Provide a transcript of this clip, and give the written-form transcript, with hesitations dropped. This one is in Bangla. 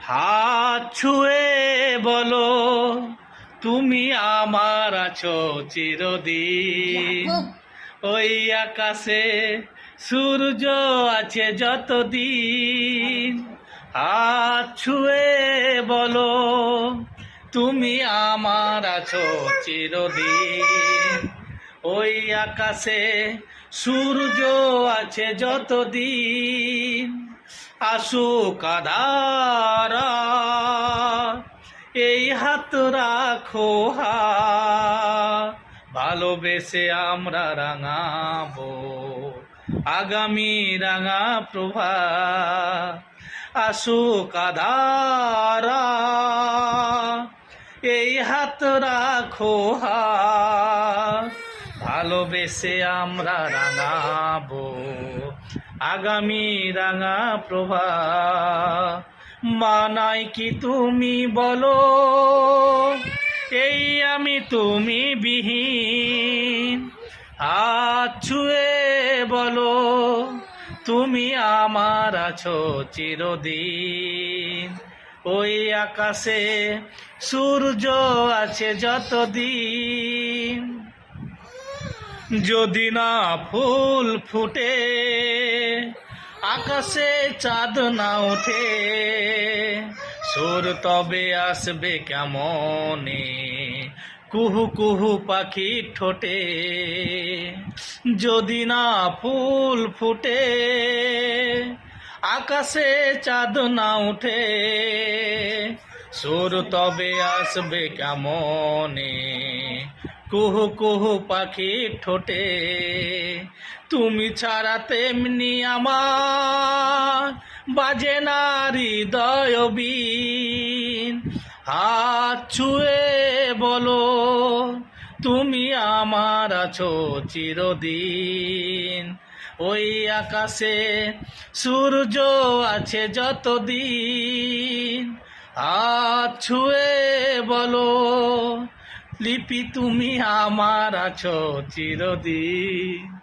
হাত ছুঁয়ে বলো তুমি আমার আছো চিরদিন। ওই আকাশে সূর্য আছে যতদিন। হাত ছুঁয়ে বলো তুমি আমার আছো চিরদিন। ওই আকাশে সূর্য আছে যতদিন। আসুক আঁধার এই হাত রাখো ভালোবেসে আমরা রাঙাবো আগামী রাঙা প্রভা। আসুক আঁধার এই হাত রাখো ভালোবেসে আমরা রাঙাবো আগামী রাঙা প্রভা। মানাই কি তুমি বলো এই আমি তুমি বিহীন। হাত ছুঁয়ে বলো তুমি আমার আছো চিরদিন। ওই আকাশে সূর্য আছে যতদিন। যদি না ফুল ফুটে আকাশে চাঁদ না ওঠে সুর তবে আসবে কেমনে কুহু কুহু পাখি ঠোঁটে। যদি না ফুল ফুটে আকাশে চাঁদ না ওঠে সুর তবে আসবে কেমনে কুহু কুহু পাখি ঠোঁটে। তুমি ছাড়া তেমনি আমার বাজে না হৃদয় বীণ। হাত ছুঁয়ে বলো তুমি আমার আছো চিরদিন। ওই আকাশে সূর্য আছে যতদিন। হাত ছুঁয়ে বলো লিপি তুমি আমার আছো চিরদিন।